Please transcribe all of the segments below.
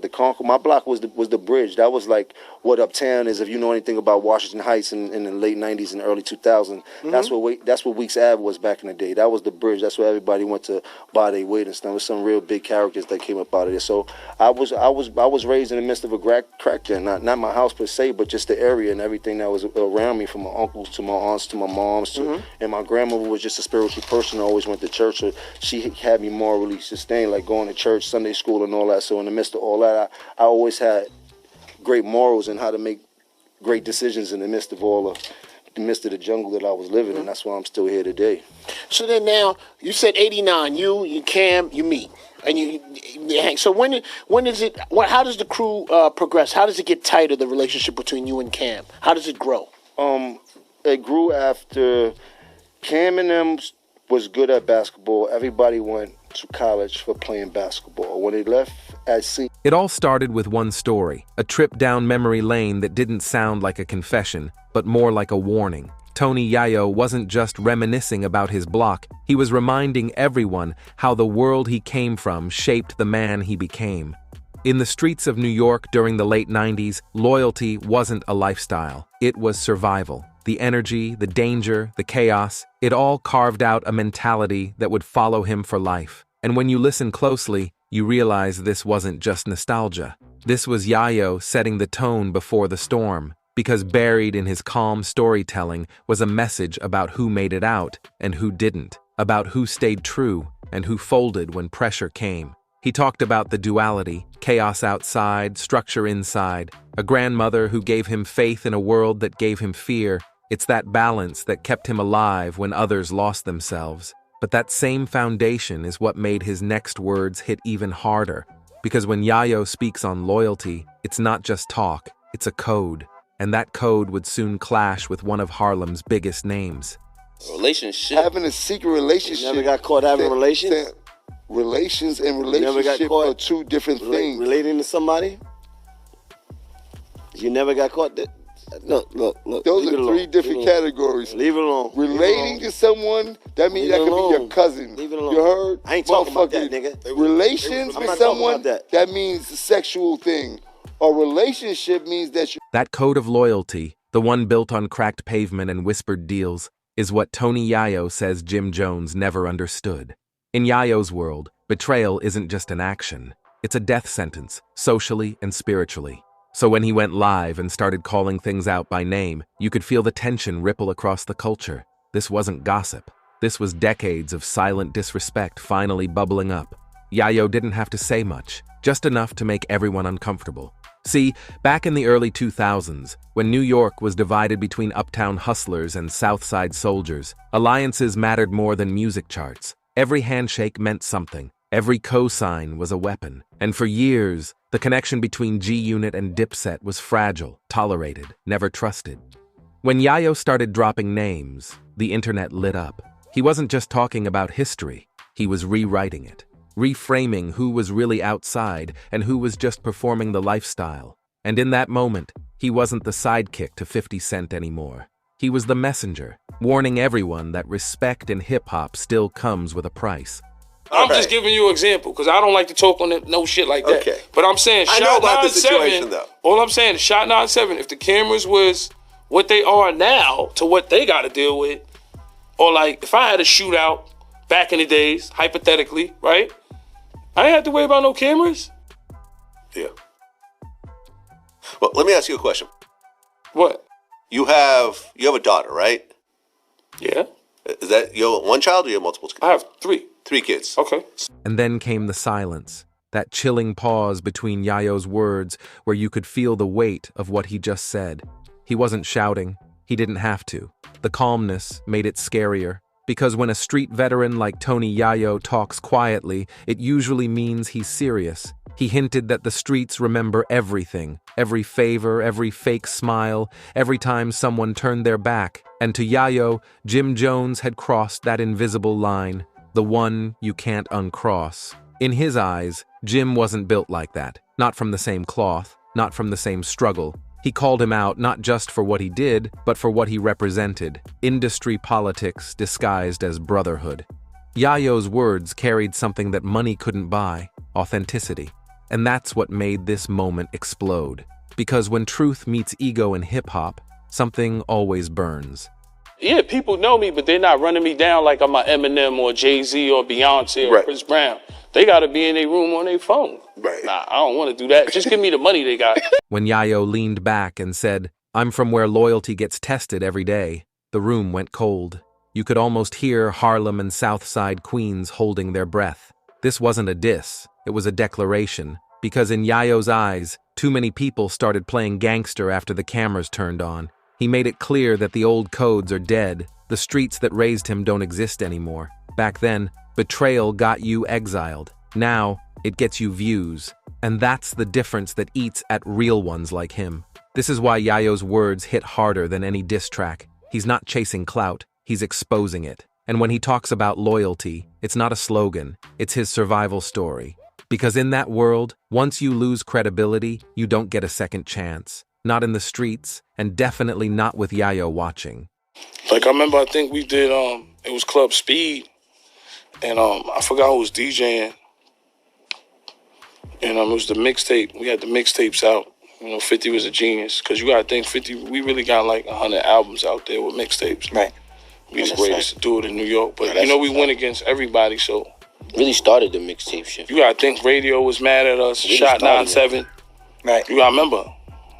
the Concord. My block was the bridge. That was like what Uptown is. If you know anything about Washington Heights in the late '90s and early 2000s, that's what Weeks Ave was back in the day. That was the bridge. That's where everybody went to buy their weight and stuff. There was some real big characters that came up out of there. So I was raised in the midst of a crack den. Not my house per se, but just the area and everything that was around me, from my uncles to my aunts to my moms and my grandmother was just a spiritual person. Always went to church, so she had me morally sustained, like going to church, Sunday school, and all that. So in the midst of all that, I always had great morals and how to make great decisions in the midst of the jungle that I was living in. That's why I'm still here today. So then now, you said 89, you Cam, you meet. And you hang. So when is it? How does the crew progress? How does it get tighter? The relationship between you and Cam. How does it grow? It grew after Cam and them was good at basketball. Everybody went to college for playing basketball. When they left at sea, it all started with one story, a trip down memory lane that didn't sound like a confession, but more like a warning. Tony Yayo wasn't just reminiscing about his block, he was reminding everyone how the world he came from shaped the man he became. In the streets of New York during the late 90s, loyalty wasn't a lifestyle, it was survival. The energy, the danger, the chaos, it all carved out a mentality that would follow him for life. And when you listen closely, you realize this wasn't just nostalgia. This was Yayo setting the tone before the storm. Because buried in his calm storytelling was a message about who made it out and who didn't, about who stayed true and who folded when pressure came. He talked about the duality, chaos outside, structure inside, a grandmother who gave him faith in a world that gave him fear. It's that balance that kept him alive when others lost themselves. But that same foundation is what made his next words hit even harder. Because when Yayo speaks on loyalty, it's not just talk, it's a code. And that code would soon clash with one of Harlem's biggest names. Relationship. Having a secret relationship. You never got caught having relations? Relations and relationship are two different things. Relating to somebody? You never got caught? Look. Those are three different categories. Leave it alone. Relating to someone, that means that could be your cousin. Leave it alone. You heard? I ain't talking about that, nigga. Relations with someone, that means a sexual thing. A relationship means that you... That code of loyalty, the one built on cracked pavement and whispered deals, is what Tony Yayo says Jim Jones never understood. In Yayo's world, betrayal isn't just an action. It's a death sentence, socially and spiritually. So when he went live and started calling things out by name, you could feel the tension ripple across the culture. This wasn't gossip. This was decades of silent disrespect finally bubbling up. Yayo didn't have to say much, just enough to make everyone uncomfortable. See, back in the early 2000s, when New York was divided between uptown hustlers and Southside soldiers, alliances mattered more than music charts. Every handshake meant something. Every cosign was a weapon. And for years, the connection between G-Unit and Dipset was fragile, tolerated, never trusted. When Yayo started dropping names, the internet lit up. He wasn't just talking about history, he was rewriting it. Reframing who was really outside and who was just performing the lifestyle. And in that moment, he wasn't the sidekick to 50 Cent anymore. He was the messenger, warning everyone that respect in hip-hop still comes with a price. I'm just giving you an example, because I don't like to talk on it, no shit like that. Okay. But I'm saying, I know about the situation, though. All I'm saying, Shot 97, if the cameras was what they are now to what they got to deal with, or like, if I had a shootout back in the days, hypothetically, right? I ain't have to worry about no cameras. Yeah. Well, let me ask you a question. What? You have a daughter, right? Yeah. Is that you have one child or you have multiple kids? I have three. 3 kids. Okay. And then came the silence, that chilling pause between Yayo's words where you could feel the weight of what he just said. He wasn't shouting. He didn't have to. The calmness made it scarier. Because when a street veteran like Tony Yayo talks quietly, it usually means he's serious. He hinted that the streets remember everything, every favor, every fake smile, every time someone turned their back. And to Yayo, Jim Jones had crossed that invisible line, the one you can't uncross. In his eyes, Jim wasn't built like that, not from the same cloth, not from the same struggle. He called him out not just for what he did, but for what he represented, industry politics disguised as brotherhood. Yayo's words carried something that money couldn't buy, authenticity. And that's what made this moment explode. Because when truth meets ego in hip-hop, something always burns. Yeah, people know me, but they're not running me down like I'm a Eminem or Jay-Z or Beyonce or Chris Brown. They got to be in their room on their phone. Right. Nah, I don't want to do that. Just give me the money they got. When Yayo leaned back and said, "I'm from where loyalty gets tested every day," the room went cold. You could almost hear Harlem and Southside Queens holding their breath. This wasn't a diss, it was a declaration. Because in Yayo's eyes, too many people started playing gangster after the cameras turned on. He made it clear that the old codes are dead. The streets that raised him don't exist anymore. Back then, betrayal got you exiled. Now, it gets you views. And that's the difference that eats at real ones like him. This is why Yayo's words hit harder than any diss track. He's not chasing clout, he's exposing it. And when he talks about loyalty, it's not a slogan, it's his survival story. Because in that world, once you lose credibility, you don't get a second chance. Not in the streets, and definitely not with Yayo watching. Like, I remember, I think we did, it was Club Speed, and I forgot who was DJing. And it was the mixtape. We had the mixtapes out. 50 was a genius. Because you got to think, 50, we really got like 100 albums out there with mixtapes. Right. We the greatest to do it in New York. But, we went against everybody, so. Really started the mixtape shit. You got to think radio was mad at us, really shot 9-7. Right. You got to remember,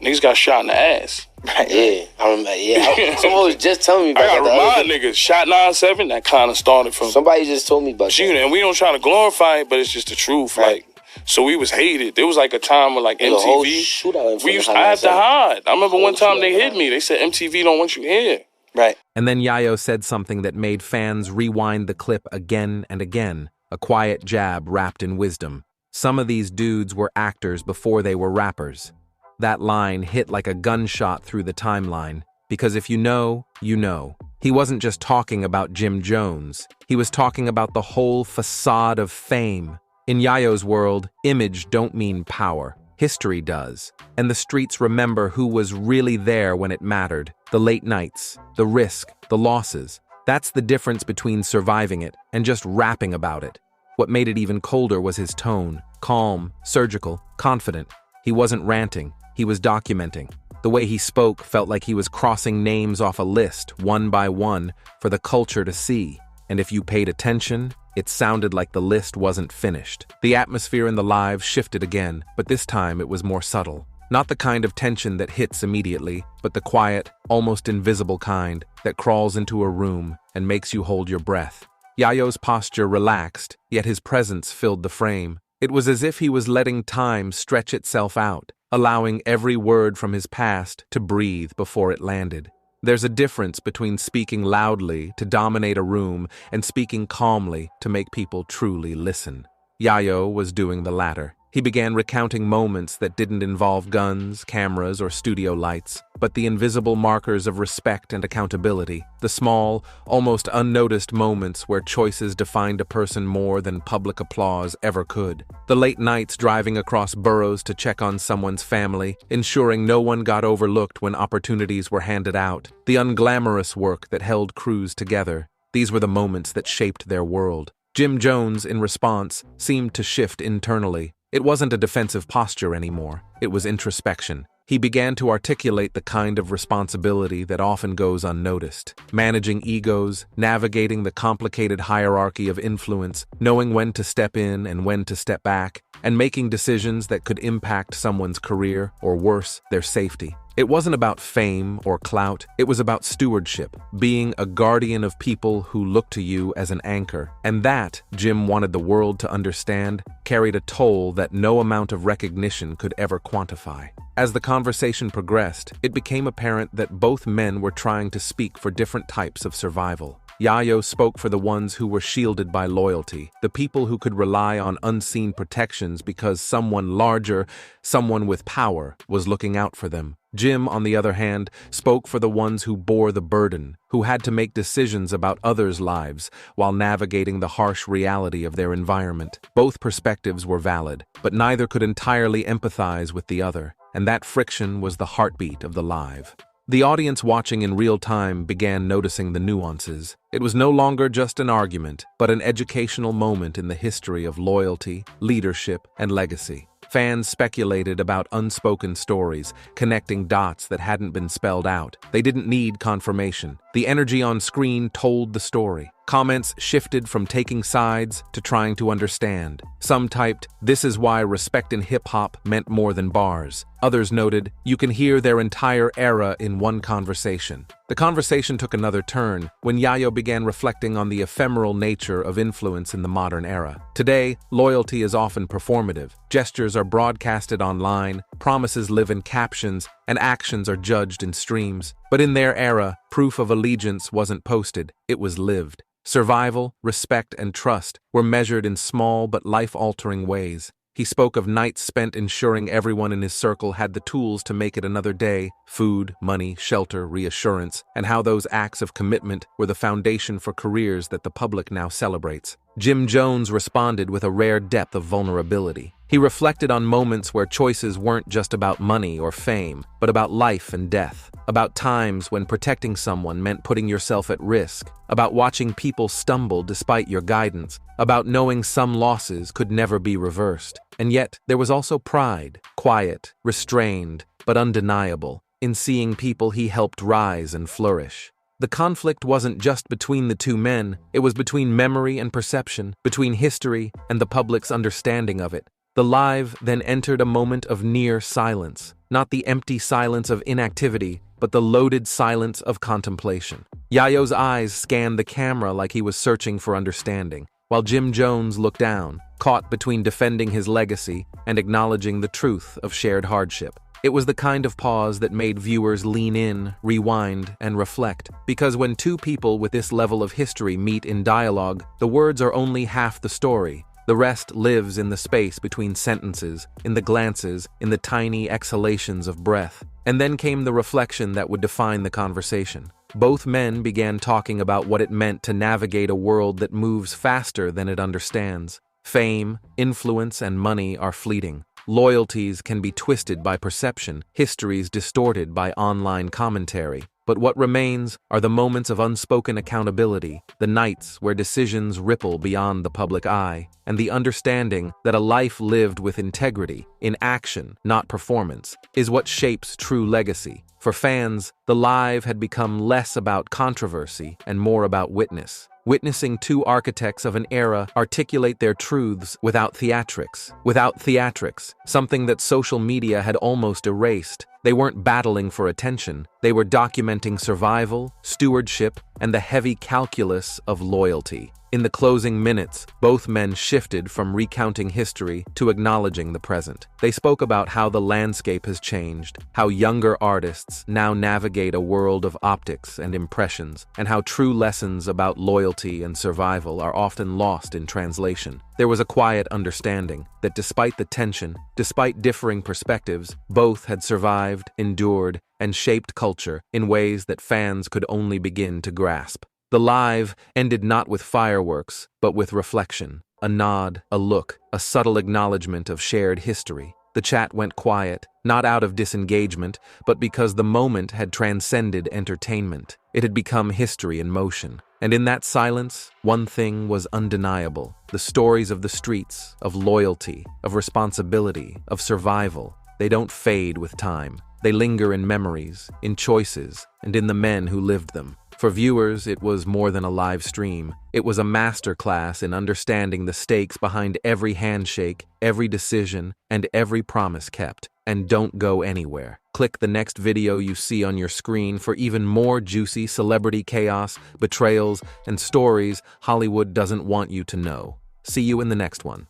niggas got shot in the ass. Right. Yeah, I remember. Yeah, someone was just telling me about that. I got to remind niggas, shot 9-7, that kind of started from. Somebody just told me about that. And we don't try to glorify it, but it's just the truth. Right. Like, so we was hated. There was like a time where like MTV. A whole shootout I had to hide. I remember one time they hid me. They said MTV don't want you here. Right. And then Yayo said something that made fans rewind the clip again and again. A quiet jab wrapped in wisdom. Some of these dudes were actors before they were rappers. That line hit like a gunshot through the timeline, because if you know, you know. He wasn't just talking about Jim Jones. He was talking about the whole facade of fame. In Yayo's world, image don't mean power. History does. And the streets remember who was really there when it mattered. The late nights, the risk, the losses. That's the difference between surviving it and just rapping about it. What made it even colder was his tone. Calm, surgical, confident. He wasn't ranting. He was documenting. The way he spoke felt like he was crossing names off a list, one by one, for the culture to see. And if you paid attention, it sounded like the list wasn't finished. The atmosphere in the live shifted again, but this time it was more subtle. Not the kind of tension that hits immediately, but the quiet, almost invisible kind that crawls into a room and makes you hold your breath. Yayo's posture relaxed, yet his presence filled the frame. It was as if he was letting time stretch itself out, allowing every word from his past to breathe before it landed. There's a difference between speaking loudly to dominate a room and speaking calmly to make people truly listen. Yayo was doing the latter. He began recounting moments that didn't involve guns, cameras, or studio lights, but the invisible markers of respect and accountability, the small, almost unnoticed moments where choices defined a person more than public applause ever could. The late nights driving across boroughs to check on someone's family, ensuring no one got overlooked when opportunities were handed out, the unglamorous work that held crews together. These were the moments that shaped their world. Jim Jones, in response, seemed to shift internally. It wasn't a defensive posture anymore. It was introspection. He began to articulate the kind of responsibility that often goes unnoticed. Managing egos, navigating the complicated hierarchy of influence, knowing when to step in and when to step back, and making decisions that could impact someone's career, or worse, their safety. It wasn't about fame or clout, it was about stewardship, being a guardian of people who look to you as an anchor. And that, Jim wanted the world to understand, carried a toll that no amount of recognition could ever quantify. As the conversation progressed, it became apparent that both men were trying to speak for different types of survival. Yayo spoke for the ones who were shielded by loyalty, the people who could rely on unseen protections because someone larger, someone with power, was looking out for them. Jim, on the other hand, spoke for the ones who bore the burden, who had to make decisions about others' lives while navigating the harsh reality of their environment. Both perspectives were valid, but neither could entirely empathize with the other, and that friction was the heartbeat of the live. The audience watching in real time began noticing the nuances. It was no longer just an argument, but an educational moment in the history of loyalty, leadership, and legacy. Fans speculated about unspoken stories, connecting dots that hadn't been spelled out. They didn't need confirmation. The energy on screen told the story. Comments shifted from taking sides to trying to understand. Some typed, "This is why respect in hip-hop meant more than bars." Others noted, "You can hear their entire era in one conversation." The conversation took another turn when Yayo began reflecting on the ephemeral nature of influence in the modern era. Today, loyalty is often performative. Gestures are broadcasted online, promises live in captions, and actions are judged in streams. But in their era, proof of allegiance wasn't posted, it was lived. Survival, respect, and trust were measured in small but life-altering ways. He spoke of nights spent ensuring everyone in his circle had the tools to make it another day: food, money, shelter, reassurance, and how those acts of commitment were the foundation for careers that the public now celebrates. Jim Jones responded with a rare depth of vulnerability. He reflected on moments where choices weren't just about money or fame, but about life and death, about times when protecting someone meant putting yourself at risk, about watching people stumble despite your guidance, about knowing some losses could never be reversed. And yet, there was also pride, quiet, restrained, but undeniable, in seeing people he helped rise and flourish. The conflict wasn't just between the two men, it was between memory and perception, between history and the public's understanding of it. The live then entered a moment of near silence, not the empty silence of inactivity, but the loaded silence of contemplation. Yayo's eyes scanned the camera like he was searching for understanding, while Jim Jones looked down, caught between defending his legacy and acknowledging the truth of shared hardship. It was the kind of pause that made viewers lean in, rewind, and reflect, because when two people with this level of history meet in dialogue, the words are only half the story. The rest lives in the space between sentences, in the glances, in the tiny exhalations of breath. And then came the reflection that would define the conversation. Both men began talking about what it meant to navigate a world that moves faster than it understands. Fame, influence, and money are fleeting. Loyalties can be twisted by perception, histories distorted by online commentary. But what remains are the moments of unspoken accountability, the nights where decisions ripple beyond the public eye, and the understanding that a life lived with integrity, in action, not performance, is what shapes true legacy. For fans, the live had become less about controversy and more about witness. Witnessing two architects of an era articulate their truths without theatrics. Without theatrics, something that social media had almost erased. They weren't battling for attention. They were documenting survival, stewardship, and the heavy calculus of loyalty. In the closing minutes, both men shifted from recounting history to acknowledging the present. They spoke about how the landscape has changed, how younger artists now navigate a world of optics and impressions, and how true lessons about loyalty and survival are often lost in translation. There was a quiet understanding that despite the tension, despite differing perspectives, both had survived, endured, and shaped culture in ways that fans could only begin to grasp. The live ended not with fireworks, but with reflection, a nod, a look, a subtle acknowledgement of shared history. The chat went quiet, not out of disengagement, but because the moment had transcended entertainment. It had become history in motion. And in that silence, one thing was undeniable: the stories of the streets, of loyalty, of responsibility, of survival. They don't fade with time. They linger in memories, in choices, and in the men who lived them. For viewers, it was more than a live stream. It was a masterclass in understanding the stakes behind every handshake, every decision, and every promise kept. And don't go anywhere. Click the next video you see on your screen for even more juicy celebrity chaos, betrayals, and stories Hollywood doesn't want you to know. See you in the next one.